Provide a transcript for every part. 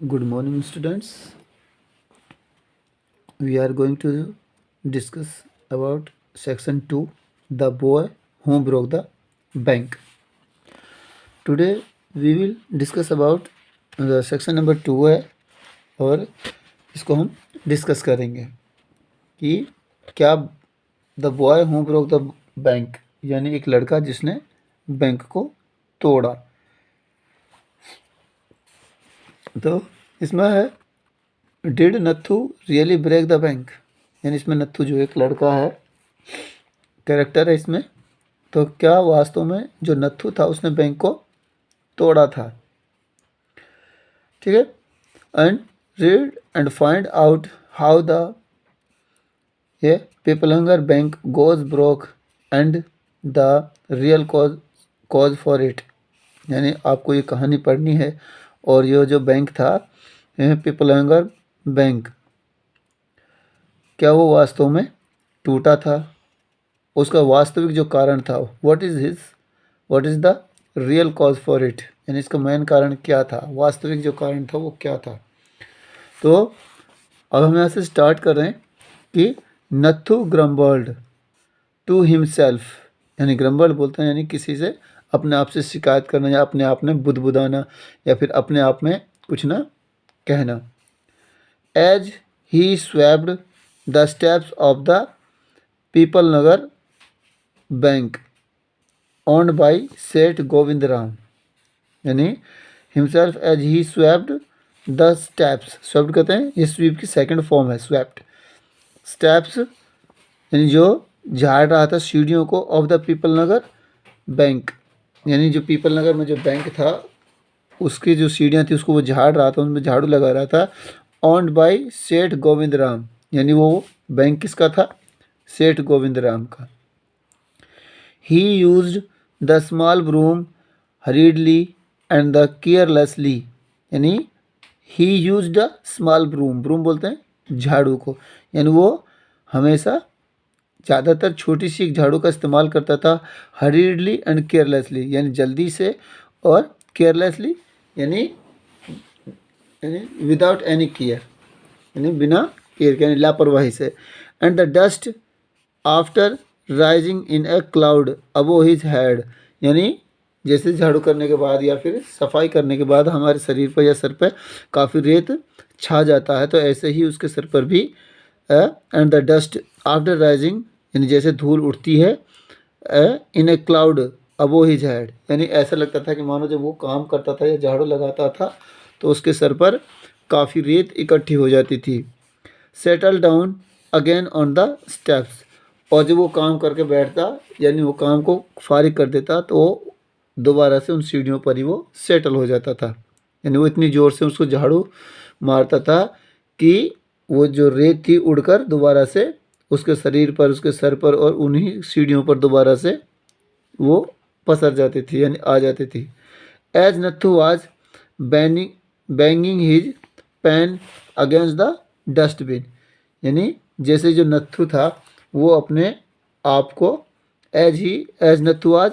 Good morning, students. We are going to discuss about section 2, the boy who broke the bank. Today we will discuss about the section number 2 है और इसको हम discuss करेंगे कि क्या the boy who broke the bank यानी एक लड़का जिसने बैंक को तोड़ा। तो इसमें है did Nathu really break the bank, यानी इसमें नथु जो एक लड़का है कैरेक्टर है इसमें, तो क्या वास्तव में जो नथु था उसने बैंक को तोड़ा था। ठीक है, and read and find out how the ये Pipalnagar bank goes broke and the real cause for it, यानी आपको ये कहानी पढ़नी है और ये जो बैंक था पीपलहंगर बैंक, क्या वो वास्तव में टूटा था, उसका वास्तविक जो कारण था what is the real cause for it, यानी इसका मेन कारण क्या था, वास्तविक जो कारण था वो क्या था। तो अब हम यहाँ से स्टार्ट कर रहे हैं कि नथु ग्रम्बल्ड टू हिमसेल्फ, यानी ग्रम्बल्ड बोलते हैं यानी किसी से अपने आप से शिकायत करना या अपने आप में बुदबुदाना या फिर अपने आप में कुछ ना कहना। As he swept the steps of the people Nagar bank owned by Seth Govind Ram, यानी himself as he swept the steps, swept कहते हैं ये स्वीप की सेकंड फॉर्म है स्वैप्ड, स्टेप्स यानी जो झाड़ रहा था सीढ़ियों को, of the people Nagar bank यानी जो पीपल नगर में जो बैंक था उसकी जो सीढ़ियाँ थी उसको वो झाड़ रहा था, उनमें झाड़ू लगा रहा था। ऑन्ड बाई सेठ गोविंद राम, यानी वो बैंक किसका था, सेठ गोविंद राम का। He used the small broom hurriedly and the carelessly, यानी he used the small broom, broom बोलते हैं झाड़ू को, यानी वो हमेशा ज़्यादातर छोटी सी एक झाड़ू का इस्तेमाल करता था। हरीडली एंड केयरलेसली यानी जल्दी से, और केयरलेसली यानी विदाउट एनी केयर, यानी बिना केयर यानी लापरवाही से। And the dust after rising in a cloud above his head, यानी जैसे झाड़ू करने के बाद या फिर सफाई करने के बाद हमारे शरीर पर या सर पर काफ़ी रेत छा जाता है, तो ऐसे ही उसके सर पर भी and the dust after rising यानी जैसे धूल उठती है in a cloud above his head, यानी ऐसा लगता था कि मानो जब वो काम करता था या झाड़ू लगाता था तो उसके सर पर काफ़ी रेत इकट्ठी हो जाती थी। Settle down again on the steps, और जब वो काम करके बैठता यानी वो काम को फारिग कर देता तो वो दोबारा से उन सीढ़ियों पर ही वो सेटल हो जाता था, यानी वो इतनी ज़ोर से उसको झाड़ू मारता था कि वो जो रेत थी उड़कर दोबारा से उसके शरीर पर, उसके सर पर और उन्हीं सीढ़ियों पर दोबारा से वो पसर जाती थी यानी आ जाती थी। As Nathu was banging his pen against the dustbin, यानी जैसे जो नथु था वो अपने आप को as Nathu was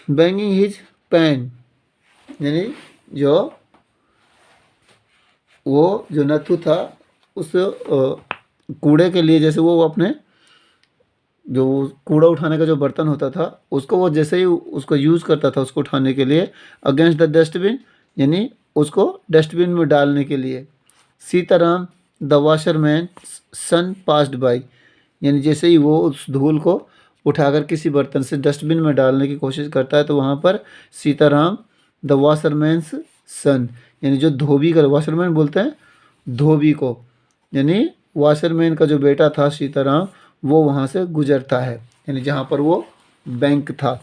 banging his pen, यानी वो जो नथु था उस कूड़े के लिए, जैसे वो अपने जो कूड़ा उठाने का जो बर्तन होता था उसको वो जैसे ही उसको यूज़ करता था उसको उठाने के लिए, अगेंस्ट द डस्टबिन यानी उसको डस्टबिन में डालने के लिए। Sitaram the washerman son passed by, यानी जैसे ही वो उस धूल को उठाकर किसी बर्तन से डस्टबिन में डालने की कोशिश करता है तो वहाँ पर सीताराम द वाशरमैन्स सन, यानी जो धोबी का, वाशरमैन बोलते हैं धोबी को, यानी वाशरमैन का जो बेटा था सीताराम वो वहाँ से गुजरता है, यानी जहाँ पर वो बैंक था।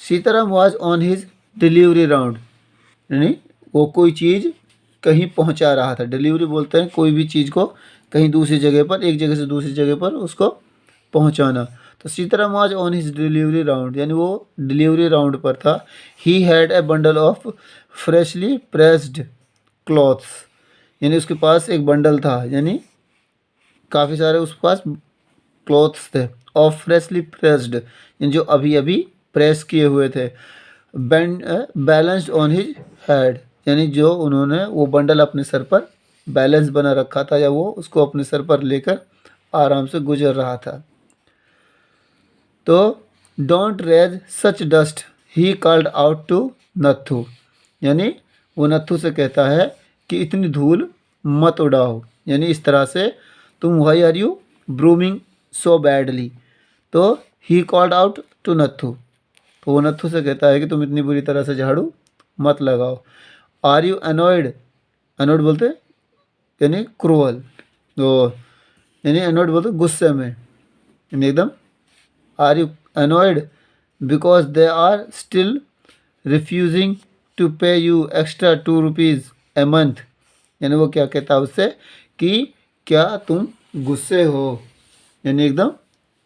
Sitaram was on his delivery round, यानी वो कोई चीज़ कहीं पहुँचा रहा था, डिलीवरी बोलते हैं कोई भी चीज़ को कहीं दूसरी जगह पर, एक जगह से दूसरी जगह पर उसको पहुँचाना। तो Sitaram was on his delivery round, यानी वो डिलीवरी राउंड पर था। He had a bundle of freshly pressed clothes, यानी उसके पास एक बंडल था, यानी काफ़ी सारे उसके पास क्लॉथ्स थे। ऑफ फ्रेशली प्रेस्ड, यानी जो अभी अभी प्रेस किए हुए थे। बैलेंस्ड ऑन हिज हेड, यानी जो उन्होंने वो बंडल अपने सर पर बैलेंस बना रखा था, या वो उसको अपने सर पर लेकर आराम से गुजर रहा था। तो don't raise such dust he called out to Nathu, यानी वो नथु से कहता है कि इतनी धूल मत उड़ाओ, यानी इस तरह से तुम why are you brooming so badly. तो he called out to Nathu, तो वो नथु से कहता है कि तुम इतनी बुरी तरह से झाड़ू मत लगाओ। आर यू अनॉयड, अनॉयड बोलते यानी क्रूअल, तो यानी अनॉयड बोलते गुस्से में, यानी एकदम। Are you annoyed because they are still refusing to pay you extra ₹2 a month, यानी वो क्या कहता है उससे कि क्या तुम गुस्से हो, यानी एकदम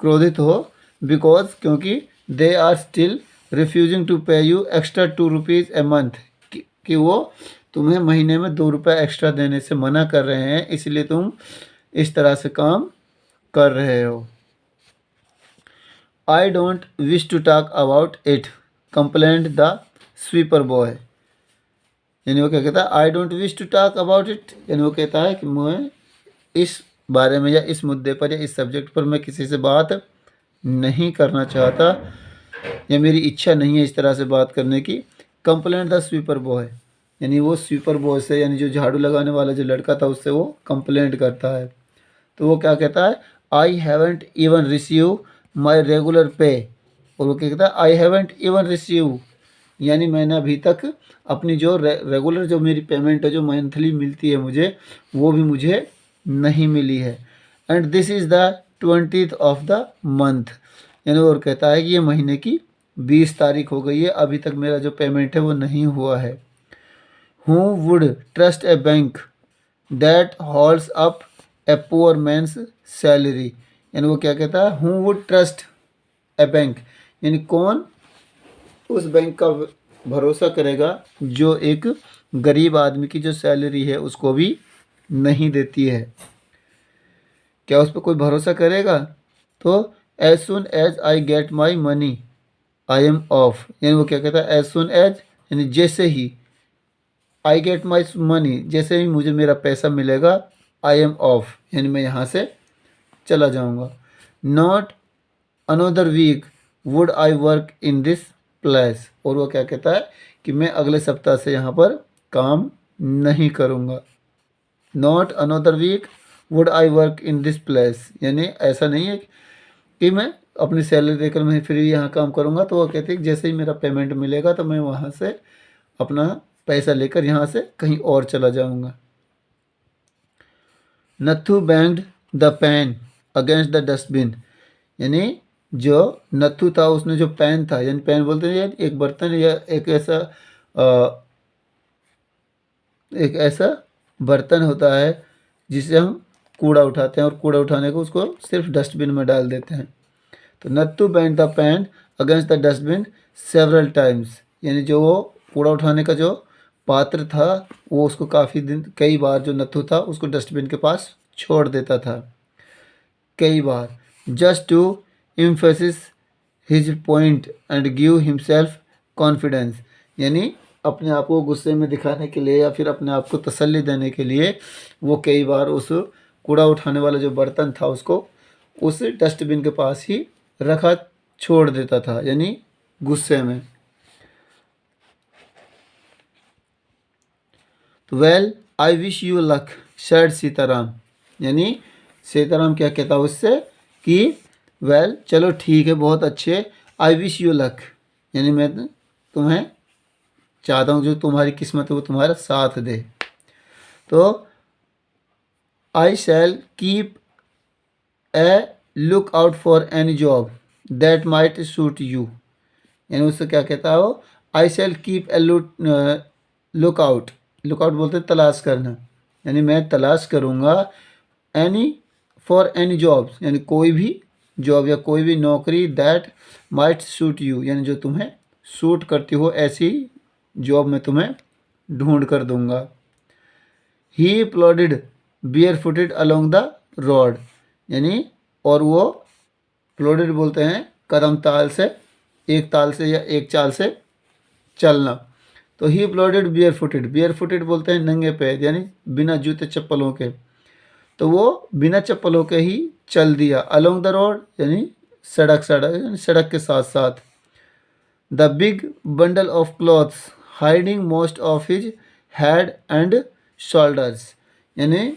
क्रोधित हो, बिकॉज क्योंकि they are still refusing to pay you extra ₹2 a month, कि वो तुम्हें महीने में ₹2 एक्स्ट्रा देने से मना कर रहे हैं, इसलिए तुम इस तरह से काम कर रहे हो। I don't wish to talk about it complained the sweeper boy, यानी वो क्या कहता है, I don't wish to talk about it, यानी वो कहता है कि मैं इस बारे में या इस मुद्दे पर या इस सब्जेक्ट पर मैं किसी से बात नहीं करना चाहता, या मेरी इच्छा नहीं है इस तरह से बात करने की। कंप्लेंट द स्वीपर बॉय, यानी वो स्वीपर बॉय से, यानी जो झाड़ू लगाने वाला जो लड़का था उससे वो कंप्लेंट करता है। तो वो क्या कहता है, I haven't even receive my regular पे, और वो क्या कहता है, आई हैवेंट इवन रिसीव, यानी मैंने अभी तक अपनी जो रेगुलर जो मेरी पेमेंट है, जो मंथली मिलती है मुझे, वो भी मुझे नहीं मिली है। And this is the 20th of the month, यानी और कहता है कि ये महीने की 20 तारीख हो गई है, अभी तक मेरा जो पेमेंट है वो नहीं हुआ है। Who would trust a bank that holds up a poor man's salary, यानी वो क्या कहता है, who would trust a bank, यानी कौन उस बैंक का भरोसा करेगा जो एक गरीब आदमी की जो सैलरी है उसको भी नहीं देती है, क्या उस पर कोई भरोसा करेगा। तो as soon as I get my money I am off, यानी वो क्या कहता है, एज सुन एज, यानी जैसे ही, आई गेट माई मनी, जैसे ही मुझे मेरा पैसा मिलेगा, आई एम ऑफ, यानी मैं यहाँ से चला जाऊँगा। Not another week would I work in this place, और वो क्या कहता है कि मैं अगले सप्ताह से यहाँ पर काम नहीं करूँगा। Not another week would I work in this place, यानी ऐसा नहीं है कि मैं अपनी सैलरी देकर मैं फिर यहाँ काम करूँगा। तो वो कहते हैं कि जैसे ही मेरा पेमेंट मिलेगा तो मैं वहाँ से अपना पैसा लेकर यहाँ से कहीं और चला जाऊँगा। Nathu banged the pen against the dustbin, यानी जो नथु था उसने जो पेन था, यानी पेन बोलते हैं एक बर्तन या एक ऐसा बर्तन होता है जिससे हम कूड़ा उठाते हैं, और कूड़ा उठाने को उसको सिर्फ डस्टबिन में डाल देते हैं। तो Nathu banged the pen against the dustbin several times, यानी जो वो कूड़ा उठाने का जो पात्र था वो उसको कई बार जो नथु था उसको डस्टबिन के पास छोड़ देता था, कई बार, just to emphasis his point and give himself confidence, यानी अपने आप को गुस्से में दिखाने के लिए या फिर अपने आप को तसल्ली देने के लिए वो कई बार उस कूड़ा उठाने वाला जो बर्तन था उसको उस डस्टबिन के पास ही रखा छोड़ देता था, यानी गुस्से में। तो well I wish you luck said Sitaram, यानी सीताराम क्या कहता है उससे कि वेल चलो ठीक है, बहुत अच्छे, आई विश यू लक, यानी मैं तुम्हें चाहता हूँ जो तुम्हारी किस्मत है वो तुम्हारा साथ दे। तो I shall keep a look out for any job that might suit you, यानी उससे क्या कहता है वो, I shall keep a look out, look out बोलते तलाश करना, यानी मैं तलाश करूँगा एनी फॉर एनी जॉब, यानी कोई भी जॉब या कोई भी नौकरी दैट माइट सूट यू, यानी जो तुम्हें सूट करती हो ऐसी जॉब मैं तुम्हें ढूंढ कर दूंगा। He plodded bare footed along the road, यानी और वो प्लॉडेड बोलते हैं कदम ताल से, एक ताल से या एक चाल से चलना। तो he plodded bare footed, bare footed बोलते हैं नंगे पैर, यानी बिना जूते चप्पलों के। तो वो बिना चप्पलों के ही चल दिया। अलोंग द रोड यानी सड़क, सड़क यानी सड़क के साथ साथ। The big bundle of clothes hiding most of his head and shoulders, यानी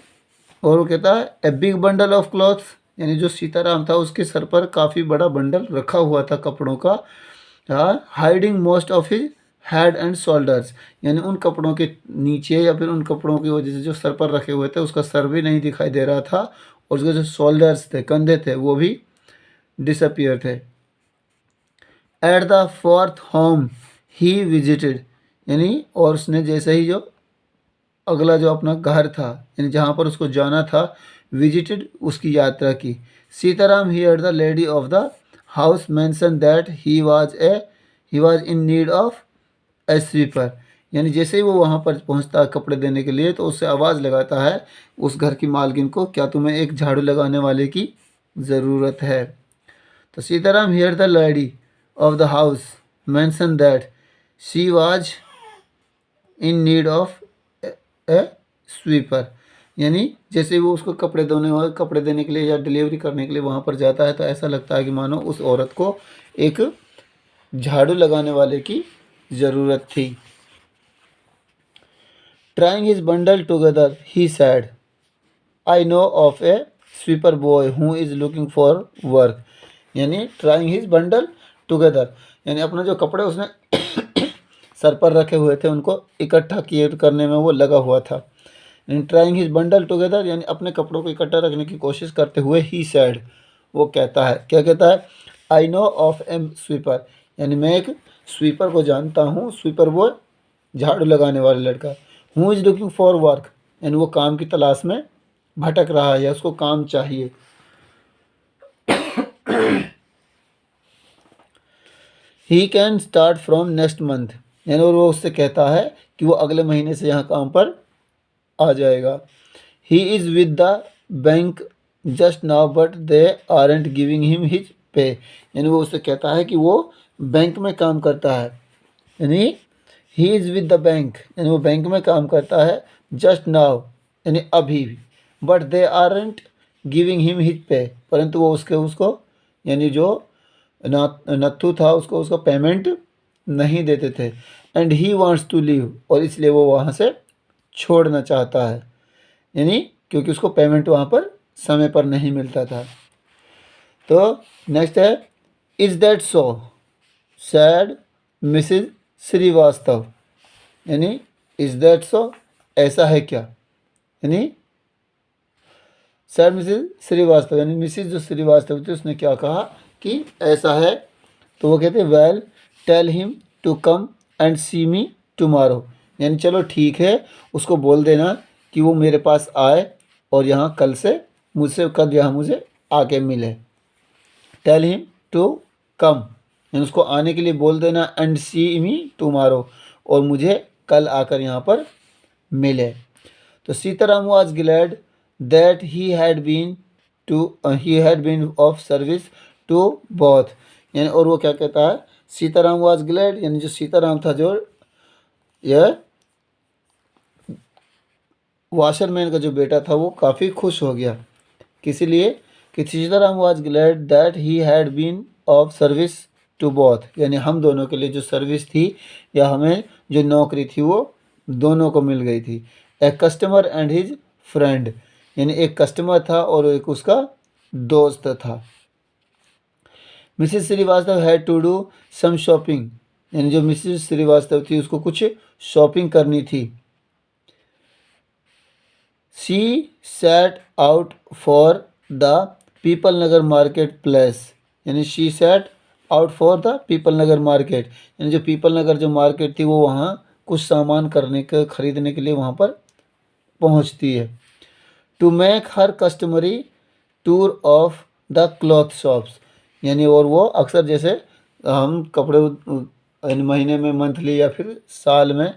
और वो कहता है a big bundle of clothes, यानी जो सीताराम था उसके सर पर काफ़ी बड़ा बंडल रखा हुआ था कपड़ों का। Hiding most of his head and shoulders, यानी उन कपड़ों के नीचे या फिर उन कपड़ों की वजह से जो सर पर रखे हुए थे उसका सर भी नहीं दिखाई दे रहा था, और उसके जो शोल्डर्स थे, कंधे थे, वो भी डिसअपियर थे। At the fourth home he visited, यानी और उसने जैसे ही जो अगला जो अपना घर था यानी जहाँ पर उसको जाना था, विजिटेड उसकी यात्रा की। Sitaram here the lady of the house mention that he was in need of A sweeper, यानी जैसे ही वो वहाँ पर पहुँचता है कपड़े देने के लिए तो उससे आवाज़ लगाता है उस घर की मालकिन को, क्या तुम्हें एक झाड़ू लगाने वाले की ज़रूरत है। तो Sitaram here the lady of the house mention that she was in need of A sweeper, यानी जैसे वो उसको कपड़े देने के लिए या डिलीवरी करने के लिए वहाँ पर जाता है तो ऐसा लगता है कि मानो उस औरत को एक झाड़ू लगाने वाले की ज़रूरत थी। Trying his bundle together he sad I know of A sweeper boy who is looking for work, यानी ट्राइंग हिज बंडल टुगेदर, यानी अपने जो कपड़े उसने सर पर रखे हुए थे उनको इकट्ठा किए करने में वो लगा हुआ था। ट्राइंग हिज बंडल टुगेदर यानी अपने कपड़ों को इकट्ठा रखने की कोशिश करते हुए ही सैड, वो कहता है, क्या कहता है, I know of am sweeper, यानी मैं एक स्वीपर को जानता हूँ, स्वीपर वो झाड़ू लगाने वाला लड़का। Who is looking for work, यानी वो काम की तलाश में भटक रहा है या उसको काम चाहिए। He can start from next month, यानी और वो उससे कहता है कि वो अगले महीने से यहाँ काम पर आ जाएगा। He is with the bank just now but they aren't giving him his pay, यानी वो उससे कहता है कि वो बैंक में काम करता है, यानी he is with the bank यानी वो बैंक में काम करता है, जस्ट नाउ यानी अभी, but they aren't giving him his pay, परंतु वो उसको यानी जो नत्थु था उसको उसका पेमेंट नहीं देते थे। And he wants to leave, और इसलिए वो वहाँ से छोड़ना चाहता है, यानी क्योंकि उसको पेमेंट वहाँ पर समय पर नहीं मिलता था। तो नेक्स्ट है, is that so said Mrs Srivastava, यानी इज़ दैट सो, ऐसा है क्या, यानी सैड मिसिज श्रीवास्तव यानी मिसिज जो श्रीवास्तव थी उसने क्या कहा कि ऐसा है। तो वो कहते well tell him to come and see me tomorrow, यानी चलो ठीक है उसको बोल देना कि वो मेरे पास आए और यहाँ कल यहाँ मुझे आके मिले। टेल हिम टू कम यानी उसको आने के लिए बोल देना, एंड सी मी टुमारो, और मुझे कल आकर यहाँ पर मिले। तो Sitaram was glad that he had been of service to both, यानी और वो क्या कहता है, सीताराम वाज ग्लैड यानी जो सीताराम था जो यह वाशरमैन का जो बेटा था वो काफ़ी खुश हो गया, किसी लिए कि Sitaram was glad that he had been of service to both, यानी हम दोनों के लिए जो सर्विस थी या हमें जो नौकरी थी वो दोनों को मिल गई थी। A customer and his friend, यानी एक कस्टमर था और एक उसका दोस्त था। Mrs Srivastava had to do some shopping, यानी जो मिसेस श्रीवास्तव थी उसको कुछ शॉपिंग करनी थी। She set out for the people Nagar market place, यानी she set out for the people Nagar market, यानी जो पीपल नगर जो मार्केट थी वो वहाँ कुछ सामान खरीदने के लिए वहाँ पर पहुँचती है। To make her customary tour of the cloth shops, यानी और वो अक्सर जैसे हम कपड़े महीने में, मंथली या फिर साल में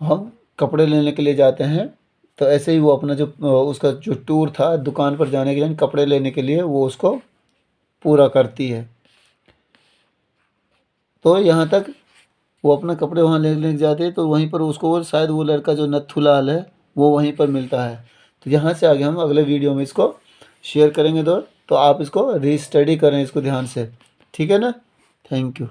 हम कपड़े लेने के लिए जाते हैं, तो ऐसे ही वो अपना जो उसका जो टूर था दुकान पर जाने के लिए, कपड़े लेने के लिए, वो उसको पूरा करती है। तो यहाँ तक वो अपना कपड़े वहाँ लेने जाते हैं, तो वहीं पर उसको वो शायद वो लड़का जो नथुलाल है वो वहीं पर मिलता है। तो यहाँ से आगे हम अगले वीडियो में इसको शेयर करेंगे दोस्त, तो आप इसको रीस्टडी करें इसको ध्यान से, ठीक है ना। Thank you.